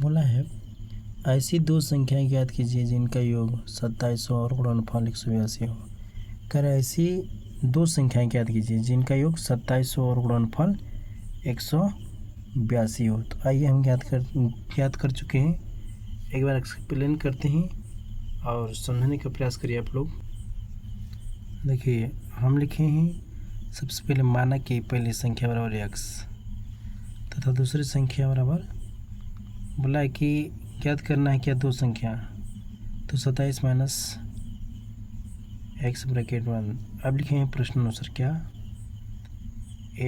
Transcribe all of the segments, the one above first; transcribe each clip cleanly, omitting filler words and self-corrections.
बोला है ऐसी दो संख्याएं ज्ञात कीजिए जिनका योग 2700 और गुणनफल 182 हो। कर ऐसी दो संख्याएं ज्ञात कीजिए जिनका योग 2700 और गुणनफल 182 हो। तो आइए हम ज्ञात कर चुके हैं। एक बार एक्सप्लेन करते हैं और समझने का प्रयास करिए आप लोग। देखिए हम लिखे हैं सबसे पहले माना कि पहली संख्या बराबर x तथा दूसरी संख्या बराबर बोला है कि ज्ञात करना है क्या दो संख्या, तो 27 माइनस एक्स ब्रैकेट 1। अब लिखे हैं प्रश्न अनुसार क्या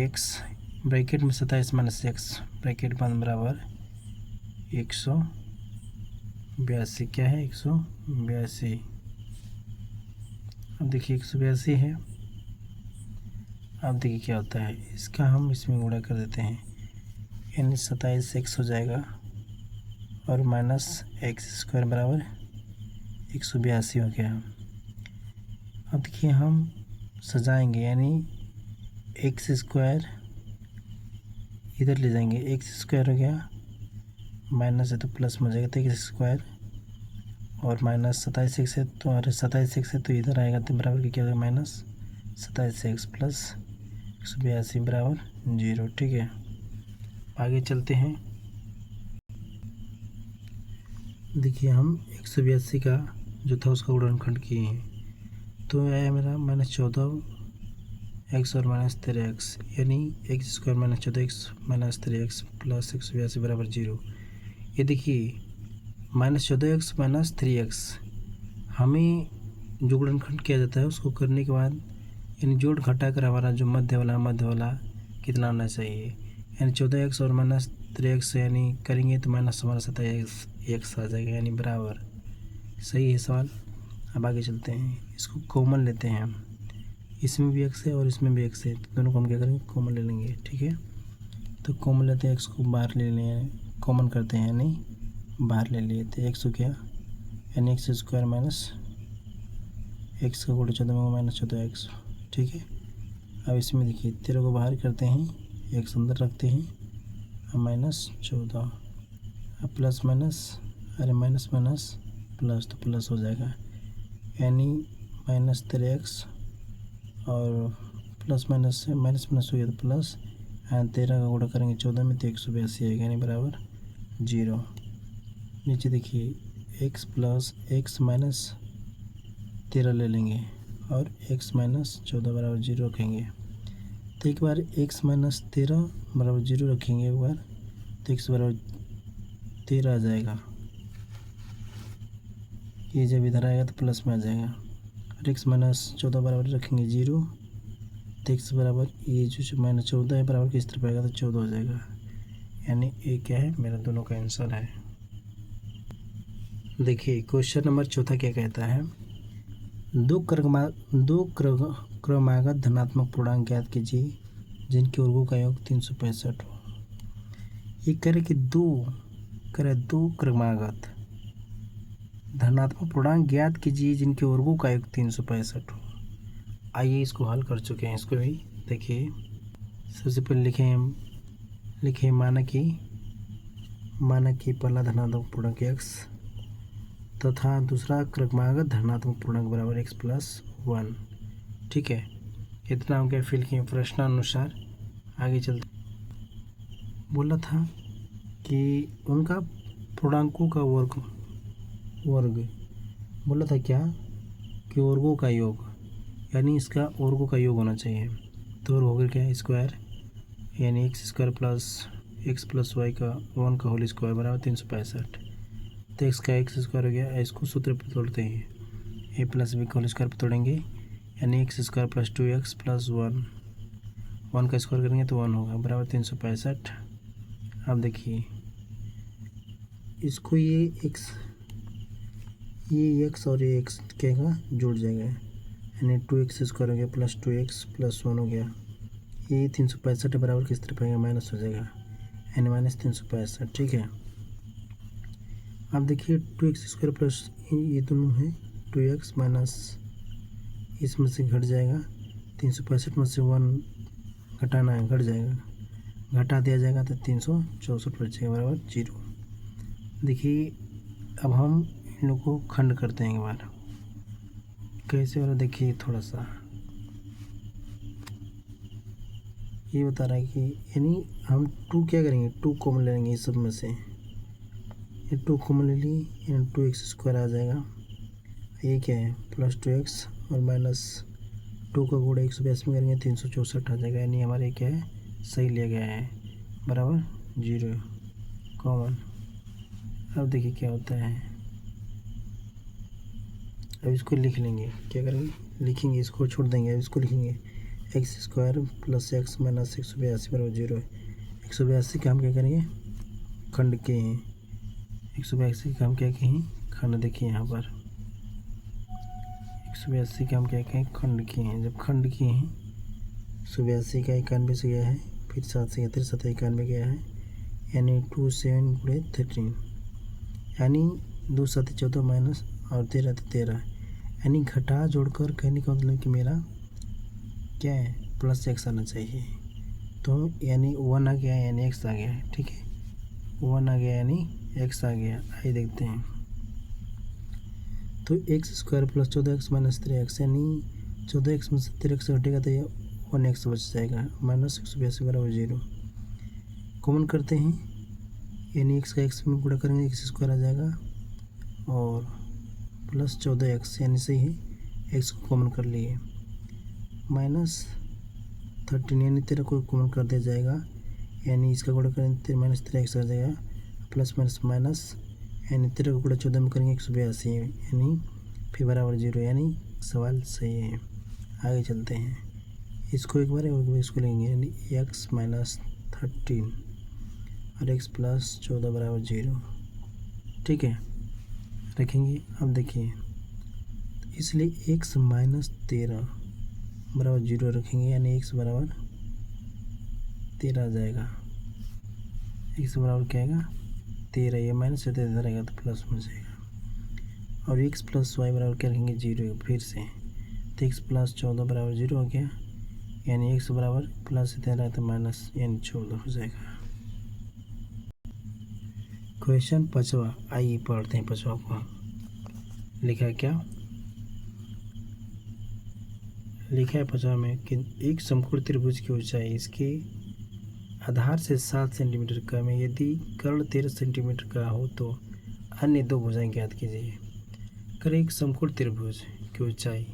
x ब्रैकेट में 27 माइनस एक्स ब्रैकेट 1 बराबर 182। क्या है 182। अब देखिए 182 है। अब देखिए क्या होता है, इसका हम इसमें गुणा कर देते हैं, यानी 27 एक्स हो जाएगा और माइनस एक्स स्क्वायर बराबर 182 हो गया। अब देखिए हम सजाएंगे, यानी एक्स स्क्वायर इधर ले जाएंगे, एक्स स्क्वायर हो गया माइनस है तो प्लस में हो जाएगा, तो एक्स स्क्वायर और माइनस 27 एक्स है तो 27 एक्स है तो इधर आएगा तो बराबर की क्या होगा माइनस 27 एक्स प्लस 182 बराबर 0। ठीक है, आगे चलते हैं। देखिए हम 182 का जो था उसका गुणनखंड किए हैं, तो आया मेरा -14 एक्स और -13 एक्स, यानी x square -14 x -13 x plus 182 बराबर 0। ये देखिए -14 एक्स -3 एक्स हमें जो गुणनखंड किया जाता है उसको करने के बाद यानी जोड़ घटा कर हमारा जो मध्य वाला कितना आना चाहिए, यानी 14 एक्स और -3 एक्स यानी करेंगे तो माइनस हमारा 27 एक्स आ जाएगा, यानी बराबर। सही है सवाल। अब आगे चलते हैं, इसको कॉमन लेते हैं हम, इसमें भी एक्स है और इसमें भी एक्स है, तो दोनों को हम क्या करेंगे कॉमन ले लेंगे। ठीक है, तो कॉमन लेते हैं, एक्स को बाहर ले लें, कॉमन करते हैं यानी बाहर ले लिए, तो एक्स हो गया यानी एक्स स्क्वायर माइनस एक्स का गुणा 14 में -14 एक्स। ठीक है, अब इसमें देखिए 13 को बाहर करते हैं, एक्स अंदर रखते हैं, अब -14, अब प्लस माइनस माइनस प्लस, तो प्लस हो जाएगा, यानी -13 एक्स और प्लस माइनस से माइनस हो गया तो प्लस, 13 का गुणा करेंगे 14 में तो 182 आएगा, यानी बराबर 0। नीचे देखिए एक्स प्लस एक्स माइनस 13 ले लेंगे और x -14 बराबर 0 रखेंगे, तो एक बार x -13 बराबर 0 रखेंगे एक बार, तो x बराबर 13 आ जाएगा। ये जब इधर आएगा तो प्लस में आ जाएगा, और x -14 बराबर रखेंगे 0, तो x बराबर ये जो -14 है बराबर किस तरफ आएगा तो 14 हो जाएगा, यानी ये क्या है मेरा दोनों का आंसर है। देखिए क्वेश्चन नंबर चौथा क्या कहता है, दो क्रमागत धनात्मक पूर्णांक ज्ञात कीजिए जिनके वर्गों का योग 365 हो। ये कह रहे कि दो क्रमागत धनात्मक पूर्णांक ज्ञात कीजिए जिनके वर्गों का योग 365 हो। आइए इसको हल कर चुके हैं, इसको भी देखिए। सबसे पहले लिखे माना कि पहला धनात्मक पूर्णांक x तथा दूसरा क्रमागत धनात्मक पूर्णांक बराबर x + 1। ठीक है, इतना हो गया फिल किए प्रश्नानुसार। आगे चलते, बोला था कि उनका पूर्णांकों का वर्ग बोला था क्या कि वर्गों का योग, यानी इसका वर्गों का योग होना चाहिए, तो हो गया क्या स्क्वायर, यानी x square plus x + y का 1 का होल स्क्वायर बराबर 365, तो x का x स्क्वायर हो गया। इसको सूत्र पर तोड़ते हैं, a + b का होल स्क्वायर पर तोड़ेंगे, यानी x स्क्वायर + 2x + 1 का स्क्वायर करेंगे तो 1 होगा बराबर 365। अब देखिए इसको ये x और ये x क्या जुड़ जाएगा, यानी 2x स्क्वायर हो गया + 2x + 1 हो गया, ये 365 बराबर किस तरफ आएगा माइनस हो जाएगा, यानी -365। ठीक है, अब देखिए 2x स्क्वायर प्लस ये दोनों है 2x माइनस इसमें से घट जाएगा, 365 में से 1 घटाना है, घट जाएगा, घटा दिया जाएगा तो 364 बच जाएगा बराबर 0। देखिए अब हम इन लोग को खंड करते हैं एक बार। कैसे वाला देखिए, थोड़ा सा ये बता रहा है कि यानी हम 2 क्या करेंगे, 2 कॉमन ले लेंगे इस सब में से। ये 2 कॉमन ले लिए यानी 2x² आ जाएगा। ये क्या है +2x और -2 का गुणा 182 में करेंगे 364 आ जाएगा। यानी हमारे क्या है सही लिया गया है, बराबर 0 कॉमन। अब देखिए क्या होता है, अब इसको लिख लेंगे। क्या करेंगे, लिखेंगे, इसको छोड़ देंगे। अब इसको लिखेंगे x² + x - 182 बराबर 0। 182 का हम क्या करेंगे खंड के हैं। 182 का हम क्या कहें खंड। देखिए यहाँ पर 182 का हम क्या कहें खंड किए हैं। जब खंड किए हैं 182 का 91 से गया है, फिर 7 से 7 91 गया है, यानी 2 7 × 13 यानी 2 7 14 माइनस और 13 तो 13, यानी घटा जोड़कर कहने का मतलब कि मेरा क्या है +x आना चाहिए। तो यानी 1 आ गया यानी x आ गया है, ठीक है 1 आ गया यानी x आ गया। आइए देखते हैं। तो x² + 14x - 3x यानी 14x में से 13x घटेगा तो ये 1x बच जाएगा, -182 बराबर 0। कॉमन करते हैं यानी x का x में गुणा करेंगे x² आ जाएगा और +14x यानी सही है, x को कॉमन कर लिए। -13 यानी 13 को कॉमन कर दिया जाएगा, यानी इसका गुणा करेंगे -3x आ जाएगा, प्लस माइनस माइनस यानी 13 का गुणा 14 में करेंगे 182 यानी फिर बराबर 0, यानी सवाल सही है। आगे चलते हैं, इसको एक बार इसको लेंगे यानी x - 13 और x + 14 बराबर 0, ठीक है रखेंगे। अब देखिए इसलिए x - 13 बराबर 0 रखेंगे, यानी x बराबर 13 आ जाएगा। x बराबर क्या आएगा 13, ये माइनस से 13 रहेगा तो प्लस में जाएगा। और x + y बराबर क्या रखेंगे 0 फिर से, तो x + 14 बराबर 0 हो गया, यानी x बराबर +13 तो माइनस यानी 14 हो जाएगा। क्वेश्चन 5वां, आइए पढ़ते हैं 5वां को। लिखा है क्या, लिखा है 5वां में कि एक समकोण त्रिभुज की ऊंचाई इसके आधार से 7 सेंटीमीटर कम है। यदि कर्ण 13 सेंटीमीटर का हो तो अन्य 2 भुजाएं ज्ञात कीजिए। कर एक समकोण त्रिभुज की ऊंचाई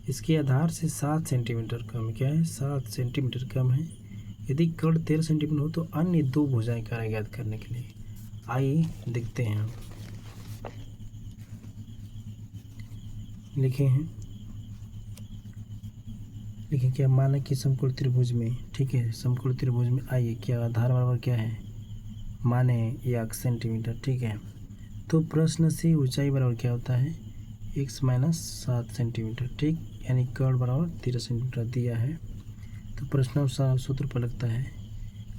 इसके आधार से 7 सेंटीमीटर कम, क्या है 7 सेंटीमीटर कम है। यदि कर्ण 13 सेंटीमीटर हो तो अन्य 2 भुजाएं कार्य ज्ञात करने के लिए। आइए देखते हैं हम। लिखे हैं, लिखें क्या, माना कि समकोण त्रिभुज में, ठीक है समकोण त्रिभुज में आइए क्या आधार बराबर क्या है माने 1 सेंटीमीटर, ठीक है। तो प्रश्न से ऊंचाई बराबर क्या होता है x - 7 सेंटीमीटर, ठीक, यानी कर्ण बराबर 13 सेंटीमीटर दिया है। तो प्रश्नानुसार सूत्र पर लगता है,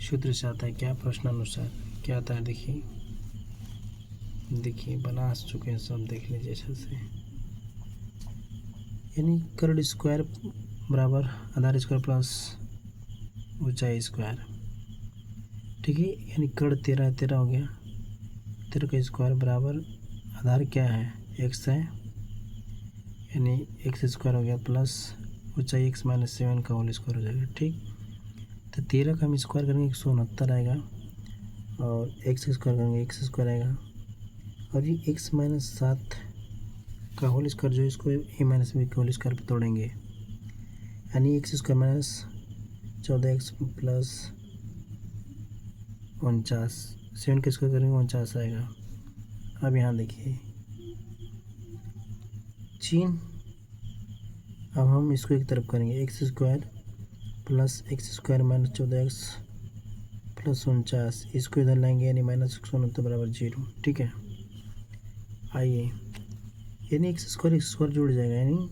सूत्र से आता है क्या प्रश्नानुसार क्या आता है। देखिए देखिए बना चुके हैं सब, देख लीजिए अच्छे से। यानी कर्ण स्क्वायर बराबर आधार स्क्वायर प्लस ऊंचाई स्क्वायर, ठीक है। यानी कर्ण 13 हो गया, 13 का स्क्वायर बराबर आधार क्या है x है, यानी x² हो गया प्लस ऊंचाई x - 7 का होल स्क्वायर हो जाएगा, ठीक। तो 13 का हम स्क्वायर करेंगे 169 आएगा और x² करेंगे x² आएगा, और ये x - 7 का होल स्क्वायर जो इसको a - b के होल स्क्वायर पर तोड़ेंगे, यानी x² - 14x प्लस 49, 7 का स्क्वायर करेंगे 49 आएगा। अब यहाँ देखिए चिन्ह, अब हम इसको एक तरफ करेंगे x² plus x² - 14x plus 49, इसको इधर लाएंगे यानी -169 बराबर 0, ठीक है। आइए यानी x² जुड़ जाएगा यानी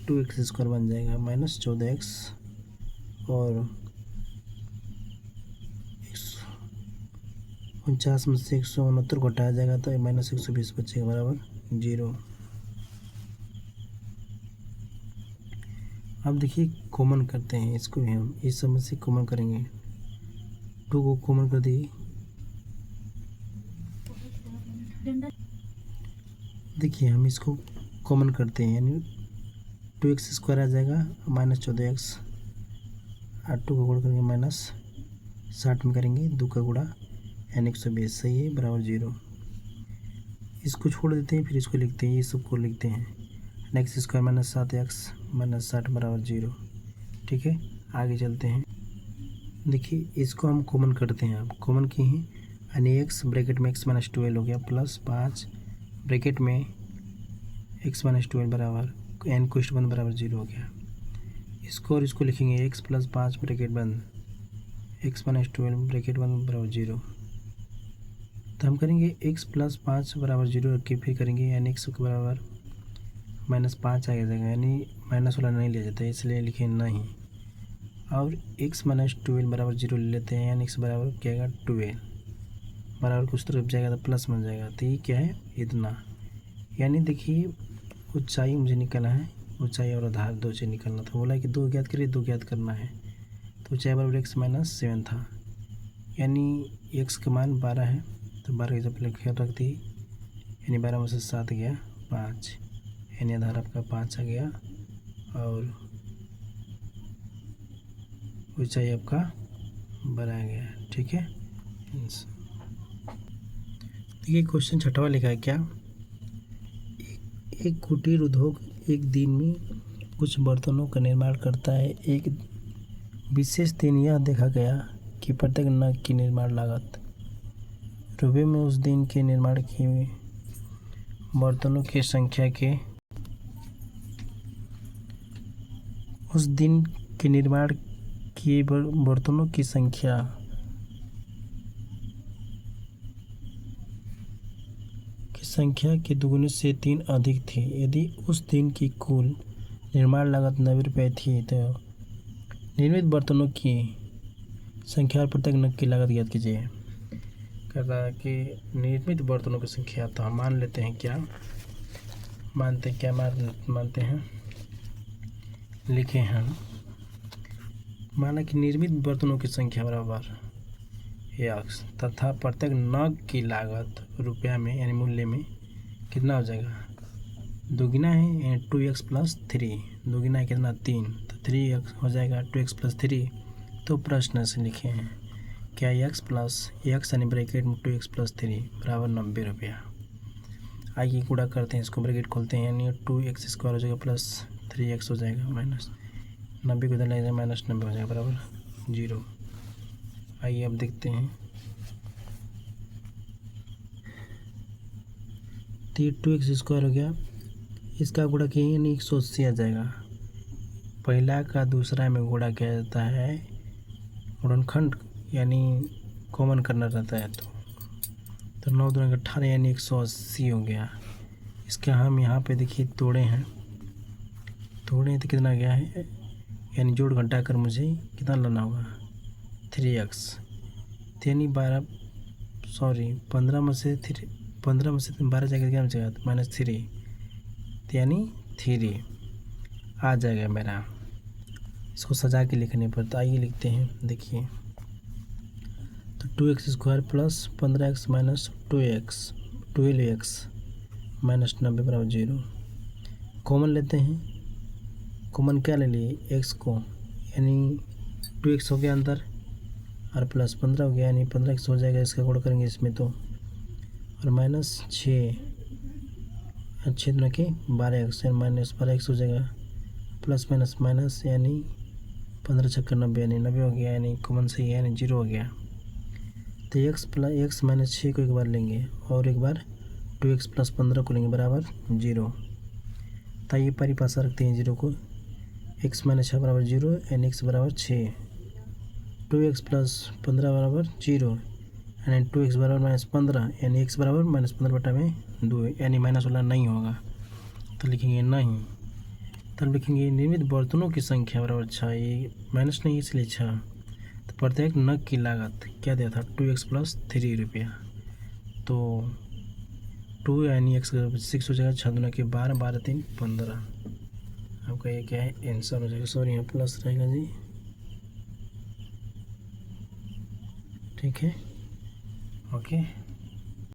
2x² बन जाएगा, -14x और 49 में से 169 घटाया जाएगा तो -120 बचेगा बराबर 0। अब देखिए कॉमन करते हैं इसको भी, हम इस समय से कॉमन करेंगे, 2 को कॉमन कर दिए देखिए हम इसको कॉमन करते हैं, यानी 2x स्क्वायर आ जाएगा -14x, और 2 का गुणा करेंगे -60 में करेंगे 2 का गुणा यानी 120, सही है, बराबर 0। इसको छोड़ देते हैं, फिर इसको लिखते हैं, ये सबको लिखते हैं x स्क्वायर -7x -60 बराबर 0। ठीक है, आगे चलते हैं। देखिए इसको हम कॉमन करते हैं, आप कॉमन किए हैं, यानी x ब्रैकेट में x -12 हो गया, प्लस 5 ब्रैकेट में x -12 बराबर n को बंद बराबर 0 हो गया। इसको और इसको लिखेंगे x + 5 ब्रैकेट बंद x -12 ब्रैकेट बंद बराबर 0। तो हम करेंगे x + 5 बराबर 0 रख के फिर करेंगे, यानी x के बराबर -5 आ जाएगा, यानी माइनस वाला नहीं लिया जाता है, इसलिए लिखे नहीं। और x -12 बराबर 0 ले लेते हैं, यानी x बराबर क्या आएगा 12, बराबर कुछ तरफ जाएगा तो प्लस बन जाएगा। तो ये क्या है, इतना। यानी देखिए ऊंचाई मुझे निकालना है, ऊंचाई और आधार 2 से निकालना था, बोला कि 2 ज्ञात करिए, 2 ज्ञात करना है। तो ऊंचाई बराबर x -7 था, यानी x का मान 12 है, तो 12 की जगह रख दी, यानी 12 में से 7 गया 5, यानी आधार आपका 5 आ गया, और ऊंचाई आपका बढ़ाया गया। ठीक है, देखिए क्वेश्चन 6वां लिखा है क्या, एक कुटीर उद्योग एक दिन में कुछ बर्तनों का निर्माण करता है। एक विशेष दिन यह देखा गया कि प्रत्येक नग की निर्माण लागत रुपये में उस दिन के निर्माण की बर्तनों की संख्या के उस दिन के निर्माण किए बर्तनों की संख्या के दुगुने से 3 अधिक थी। यदि उस दिन की कुल निर्माण लागत 90 रुपये थी, तो निर्मित बर्तनों की संख्या और प्रत्येक नग की लागत ज्ञात कीजिए। कह रहा है कि निर्मित बर्तनों की संख्या, तो हम मान लेते हैं क्या मानते हैं, लिखे हम, माना कि निर्मित बर्तनों की संख्या बराबर x तथा प्रत्येक नग की लागत रुपया में यानी मूल्य में कितना हो जाएगा, दोगुना है 2x + 3, दोगुना है कितना 3, तो 3x हो जाएगा 2x + 3। तो प्रश्न से लिखे हैं क्या x यानी ब्रैकेट में 2x + 3 बराबर 90 रुपया। आइए गुणा करते हैं, इसको ब्रैकेट खोलते हैं, यानी 2x स्क्वायर हो जाएगा प्लस 3x हो जाएगा माइनस 90 को इधर ले जाए -90 हो जाएगा बराबर 0। आइए अब देखते हैं, तो 2x स्क्वायर हो गया, इसका गुणा किए यानी 180 आ जाएगा। पहला का दूसरा में गुणा किया जाता है, गुणनखंड यानी कॉमन करना रहता है, तो 9 दूनी 18 यानी 180 हो गया। इसका हम यहाँ पे देखिए तोड़े तो कितना गया है, यानी जोड़ घटा कर मुझे कितना लाना होगा 3x, यानी 15 में से 12 जाएगा, क्या बचेगा -3, यानी 3 आ जाएगा मेरा। इसको सजा के लिखने पर, तो आइए लिखते हैं, देखिए तो 2x square plus 15x minus 2x 12x minus 90 बराबर 0। कॉमन लेते हैं, कॉमन क्या ले लिए x को, यानी 2x हो गया अंदर और प्लस 15 हो गया, यानी 15x हो जाएगा, इसका गुणा करेंगे इसमें तो, और -6 अच्छे न के 12x माइनस 12x हो जाएगा, प्लस माइनस माइनस यानी 15 छक्कर 90 यानी 90 हो गया, यानी कॉमन सही है, यानी 0 हो गया। तो x - 6 को एक बार लेंगे और एक बार 2x + 15 को लेंगे बराबर 0। तो ये परिभाषा रखते हैं 0 को, x - 6 बराबर 0 यानी x बराबर 6, 2x + 15 बराबर 0 यानी 2x बराबर -15 यानी x बराबर -15/2, यानी माइनस वाला नहीं होगा, तो लिखेंगे नहीं। तब लिखेंगे निर्मित बर्तनों की संख्या बराबर 6, ये माइनस नहीं इसलिए 6। तो प्रत्येक नग की लागत क्या दिया था 2x + 3 रुपया, तो 2 यानी x 6 हो जाएगा, 6 दूना के 12, 12 3 15। आपका ये क्या है आंसर हो जाएगा, सॉरी यहाँ प्लस रहेगा जी, ठीक है, ओके।